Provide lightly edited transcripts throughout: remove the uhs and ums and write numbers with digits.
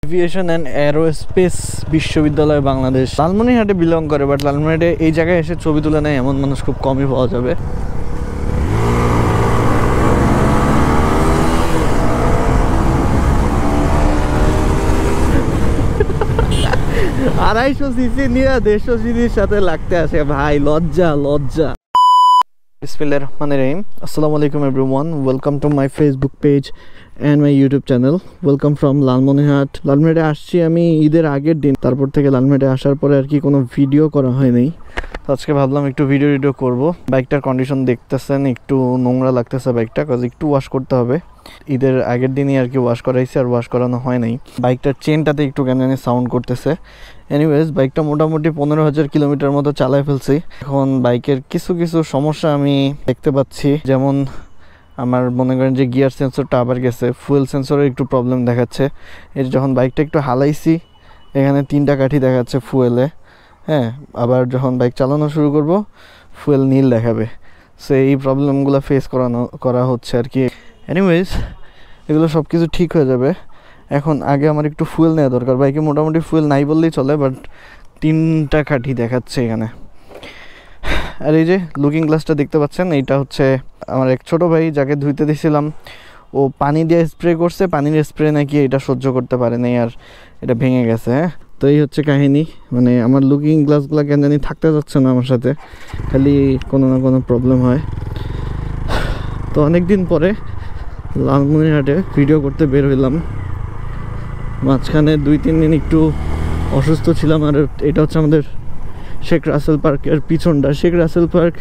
Aviation and aerospace বিশ্ববিদ্যালয় Bangladesh লালমনিরহাটে belong করে, but লালমনিরহাটে এই জায়গায় এসে ছবি তুলে নেয় এমন মানুষ খুব কমই পাওয়া যাবে। আড়াইশো সিসি নিয়ে 150 সিসির সাথে লাগতে আসে ভাই, লজ্জা লজ্জা। বিসমিল্লাহির রহমানির রহিম। আসসালামু আলাইকুম everyone, welcome to my Facebook page and my YouTube channel. Welcome from Lalmonirhat. লালমনিরহাটে আসছি আমি ঈদের আগের দিন, তারপর থেকে লালমনিরহাটে আসার পরে আর কি কোনো ভিডিও করা হয়নি। তো আজকে ভাবলাম একটু ভিডিও করব। বাইকটার কন্ডিশন দেখতেছেন, একটু নোংরা লাগতেছে বাইকটা, কাজ একটু ওয়াশ করতে হবে। ঈদের আগের দিনই আর কি ওয়াশ করাইছে, আর ওয়াশ করানো হয় নাই। বাইকটার চেনটাতে একটু কেন জানি সাউন্ড করতেছে। এনিওয়েজ, বাইকটা মোটামুটি 15,000 কিলোমিটার মতো চালায় ফেলছি। এখন বাইকের কিছু সমস্যা আমি দেখতে পাচ্ছি, যেমন আমার মনে করেন যে গিয়ার সেন্সরটা আবার গেছে, ফুয়েল সেন্সরের একটু প্রবলেম দেখাচ্ছে। এর যখন বাইকটা একটু হালাইছি, এখানে 3টা কাঠি দেখাচ্ছে ফুয়েলে। হ্যাঁ, আবার যখন বাইক চালানো শুরু করব ফুয়েল নীল দেখাবে। সো এই প্রবলেমগুলো ফেস করা হচ্ছে আর কি। এনিওয়েজ, এগুলো সব কিছু ঠিক হয়ে যাবে। এখন আগে আমার একটু ফুয়েল নেওয়া দরকার। বাইকে মোটামুটি ফুয়েল নাই বললেই চলে, বাট 3টা কাঠি দেখাচ্ছে এখানে। আর এই যে লুকিং গ্লাসটা দেখতে পাচ্ছেন, এইটা হচ্ছে আমার এক ছোটো ভাই, যাকে ধুইতে দিয়েছিলাম। ও পানি দিয়ে স্প্রে করছে, পানির স্প্রে নাকি এটা সহ্য করতে পারে নাই, আর এটা ভেঙে গেছে। হ্যাঁ, তো এই হচ্ছে কাহিনী। মানে আমার লুকিং গ্লাসগুলো কেন জানি থাকতে যাচ্ছে না আমার সাথে, খালি কোনো না কোনো প্রবলেম হয়। তো অনেক দিন পরে লালমনিরহাটে ভিডিও করতে বের হইলাম। মাঝখানে 2-3 দিন একটু অসুস্থ ছিলাম। আর এটা হচ্ছে আমাদের শেখ রাসেল পার্কের পিছনটা। শেখ রাসেল পার্ক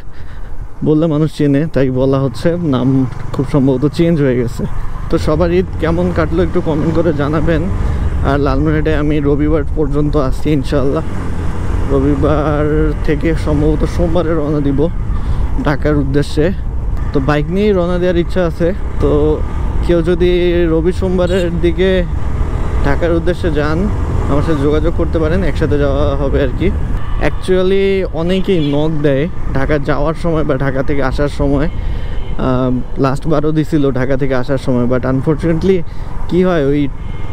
বললে মানুষ চেনে, তাই বলা হচ্ছে। নাম খুব সম্ভবত চেঞ্জ হয়ে গেছে। তো সবার ঈদ কেমন কাটলো একটু কমেন্ট করে জানাবেন। আর লালমনিরহাটে আমি রবিবার পর্যন্ত আসছি ইনশাল্লাহ। রবিবার থেকে সম্ভবত সোমবারে রওনা দিব ঢাকার উদ্দেশ্যে। তো বাইক নিয়েই রওনা দেওয়ার ইচ্ছা আছে। তো কেউ যদি রবি সোমবারের দিকে ঢাকার উদ্দেশ্যে যান, আমার সাথে যোগাযোগ করতে পারেন, একসাথে যাওয়া হবে আর কি। অ্যাকচুয়ালি অনেকেই নক দেয় ঢাকা যাওয়ার সময় বা ঢাকা থেকে আসার সময়। লাস্টবারও দিছিল ঢাকা থেকে আসার সময়, বাট আনফর্চুনেটলি কী হয়, ওই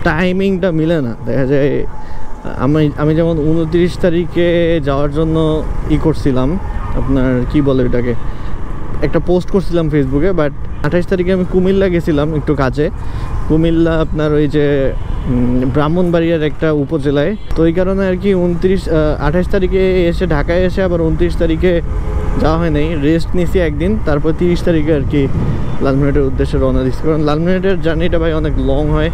টাইমিংটা মিলে না। দেখা যায় আমি যেমন 29 তারিখে যাওয়ার জন্য করছিলাম, আপনার কি বলে ওটাকে, একটা পোস্ট করছিলাম ফেসবুকে। বাট 28 তারিখে আমি কুমিল্লা গেছিলাম একটু কাজে। কুমিল্লা আপনার ওই যে ব্রাহ্মণবাড়িয়ার একটা উপজেলায়। তো এই কারণে আর কি 28 তারিখে এসে ঢাকায় এসে আবার 29 তারিখে যাওয়া হয় নাই, রেস্ট নিছি একদিন। তারপর 30 তারিখে আর কি লালমনিরহাটের উদ্দেশ্যে রওনা দিচ্ছি। কারণ লালমনিরহাটের জার্নিটা ভাই অনেক লং হয়,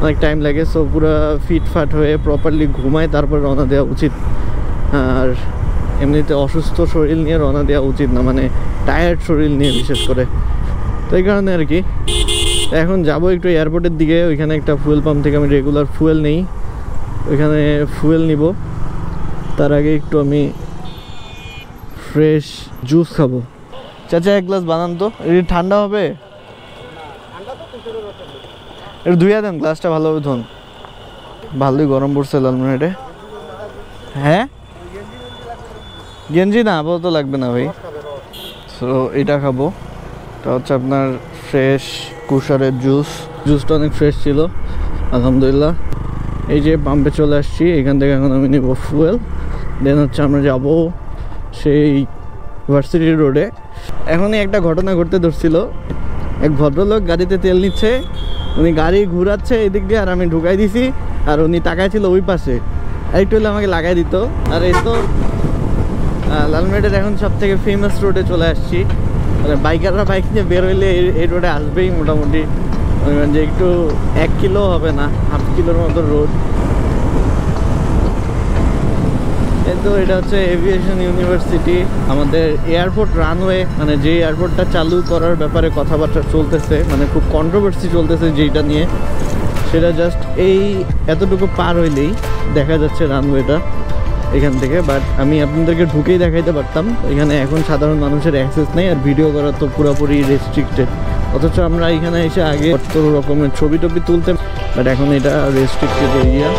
অনেক টাইম লাগে। সো পুরো ফিটফাট হয়ে প্রপারলি ঘুমায় তারপর রওনা দেওয়া উচিত। আর এমনিতে অসুস্থ শরীর নিয়ে রওনা দেওয়া উচিত না, মানে টায়ার্ড শরীর নিয়ে বিশেষ করে। তো এই কারণে আর কি এখন যাবো একটু এয়ারপোর্টের দিকে। ওইখানে একটা ফুয়েল পাম্প থেকে আমি রেগুলার ফুয়েল নেই, ওইখানে ফুয়েল নিব। তার আগে একটু আমি ফ্রেশ জুস খাবো। চাচা এক গ্লাস বানান তো, এটা ঠান্ডা হবে। একটু ধুইয়া দেন গ্লাসটা, ভালোভাবে ধুন। ভালোই গরম পড়ছে লালমনিরহাটে। হ্যাঁ, গেঞ্জি না আপাতত লাগবে না ভাই। সো এটা খাবো। এটা হচ্ছে আপনার ফ্রেশ কুশারের জুসটা অনেক ফ্রেশ ছিল আলহামদুলিল্লাহ। এই যে পাম্পে চলে আসছি, এখান থেকে এখন আমি নেব ফুয়েল। দেন হচ্ছে আমরা যাব সেই ভার্সিটি রোডে। এখনই একটা ঘটনা ঘটতে ধরছিল। এক ভদ্রলোক গাড়িতে তেল নিচ্ছে, উনি গাড়ি ঘুরাচ্ছে এদিক দিয়ে, আর আমি ঢুকাই দিছি, আর উনি তাকাইছিল ওই পাশে। একটু হলে আমাকে লাগাই দিত। আর এই তো লালমনিরহাটের এখন সব থেকে ফেমাস রোডে চলে আসছি। মানে বাইকাররা বাইক নিয়ে বের হইলে এই রোডে আসবেই মোটামুটি। যে একটু 1 কিলো হবে না, হাফ কিলোর মতো রোড। কিন্তু এটা হচ্ছে এভিয়েশন ইউনিভার্সিটি, আমাদের এয়ারপোর্ট রানওয়ে। মানে যে এয়ারপোর্টটা চালু করার ব্যাপারে কথাবার্তা চলতেছে, মানে খুব কন্ট্রোভার্সি চলতেছে যেটা নিয়ে, সেটা জাস্ট এতটুকু পার হইলেই দেখা যাচ্ছে রানওয়েটা এখান থেকে। বাট আমি আপনাদেরকে ঢুকেই দেখাইতে পারতাম। এখানে এখন সাধারণ মানুষের অ্যাক্সেস নেই, আর ভিডিও করা তো পুরোপুরি রেস্ট্রিক্টেড। অথচ আমরা এখানে এসে আগে কত রকমের ছবি তুলতে, বাট এখন এটা রেস্ট্রিক্টেড এরিয়া।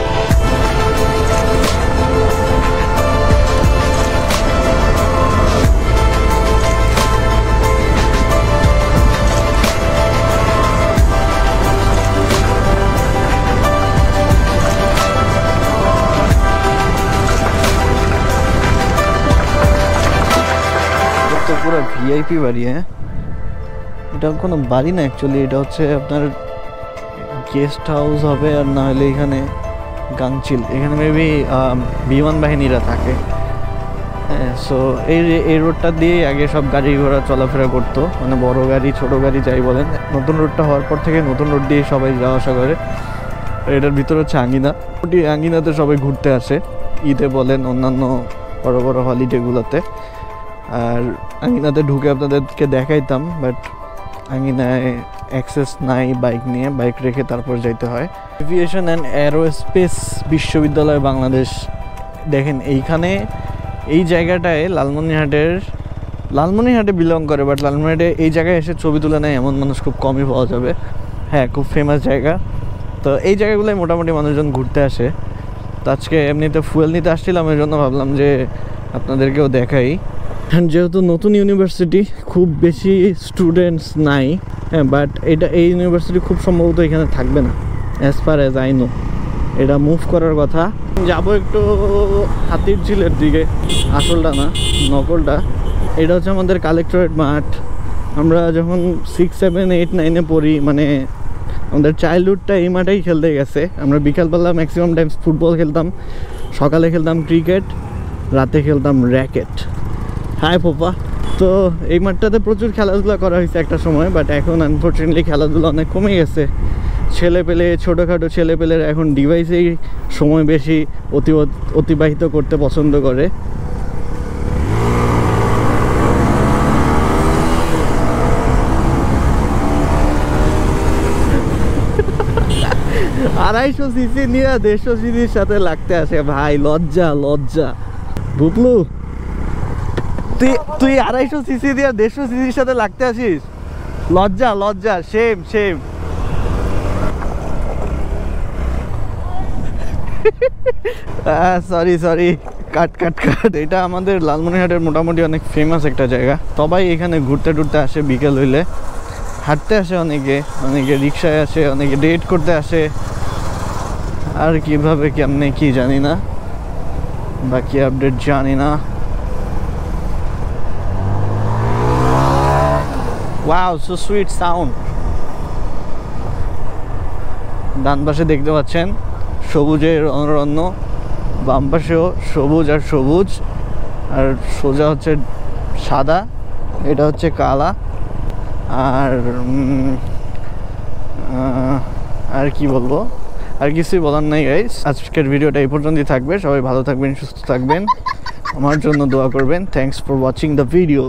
ভিআইপি বাড়ি। হ্যাঁ, এটা কোনো বাড়ি না অ্যাকচুয়ালি, এটা হচ্ছে আপনার গেস্ট হাউস হবে, আর না হলে এখানে গাংচিল, এখানে মেবি বিমান বাহিনীরা থাকে। হ্যাঁ, সো এই রোডটা দিয়ে আগে সব গাড়ি ঘোড়া চলাফেরা করতো, মানে বড় গাড়ি ছোট গাড়ি যাই বলেন। নতুন রোডটা হওয়ার পর থেকে নতুন রোড দিয়ে সবাই যাওয়া আসা করে। এটার ভিতরে হচ্ছে আঙ্গিনা, আঙ্গিনাতে সবাই ঘুরতে আসে, ঈদে বলেন অন্যান্য বড় বড় হলিডেগুলোতে। আর আঙ্গিনাতে ঢুকে আপনাদেরকে দেখাইতাম, বাট আঙ্গিনায় অ্যাক্সেস নাই বাইক নিয়ে, বাইক রেখে তারপর যাইতে হয়। এভিয়েশন অ্যান্ড অ্যারোস্পেস বিশ্ববিদ্যালয় বাংলাদেশ। দেখেন এইখানে এই জায়গাটায় লালমনিরহাটে বিলং করে, বাট লালমনিরহাটে এই জায়গায় এসে ছবি তুলে নেয় এমন মানুষ খুব কমই পাওয়া যাবে। হ্যাঁ, খুব ফেমাস জায়গা। তো এই জায়গাগুলোয় মোটামুটি মানুষজন ঘুরতে আসে। তো আজকে এমনিতে ফুয়েল নিতে আসছিলাম, এই জন্য ভাবলাম যে আপনাদেরকেও দেখাই। যেহেতু নতুন ইউনিভার্সিটি, খুব বেশি স্টুডেন্টস নাই। হ্যাঁ, বাট এই ইউনিভার্সিটি খুব সম্ভবত এখানে থাকবে না, as far as I know. এটা মুভ করার কথা। যাব একটু হাতির ঝিলের দিকে, আসলটা না নকলটা। এটা হচ্ছে আমাদের কালেক্টরেট মাঠ। আমরা যখন 6, 7, 8, 9-এ পড়ি, মানে আমাদের চাইল্ডহুডটা এই মাঠেই খেলতে গেছে। আমরা বিকালবেলা ম্যাক্সিমাম টাইমস ফুটবল খেলতাম, সকালে খেলতাম ক্রিকেট, রাতে খেলতাম র্যাকেট। হাই পোপা। তো এই মাঠটাতে প্রচুর খেলাধুলা করা হয়েছে একটা সময়, বাট এখন আনফর্চুনেটলি খেলাধুলা অনেক কমে গেছে। ছেলেপেলে, ছোটোখাটো ছেলেপেলেরা এখন ডিভাইসেই সময় বেশি অতিবাহিত করতে পছন্দ করে। আড়াইশো সিসি নিয়ে 150 সিসির সাথে লাগতে আসে ভাই, লজ্জা লজ্জা। বুবলু, তুই 250 সিসি দিয়ে 150 সিসির সাথে লাগতে আসিস? লজ্জা লজ্জা, সেম সেম। সরি, কাট। এটা আমাদের লালমনিরহাটের মোটামুটি অনেক ফেমাস একটা জায়গা। সবাই এখানে ঘুরতে টুরতে আসে, বিকেল হইলে হাঁটতে আসে, অনেকে রিক্সায় আসে, অনেকে ডেট করতে আসে। আর কিভাবে কেমনে কি জানি না, বাকি আপডেট জানি না। Wow, so sweet sound. ডান পাশে দেখতে পাচ্ছেন সবুজের অরণ্য, বাম পাশেও সবুজ আর সবুজ, আর সোজা হচ্ছে সাদা, এটা হচ্ছে কালা। আর কি বলবো, আর কিছুই বলার নাই গাইস। আজকের ভিডিওটা এই পর্যন্তই থাকবে। সবাই ভালো থাকবেন, সুস্থ থাকবেন, আমার জন্য দোয়া করবেন। Thanks for watching the video.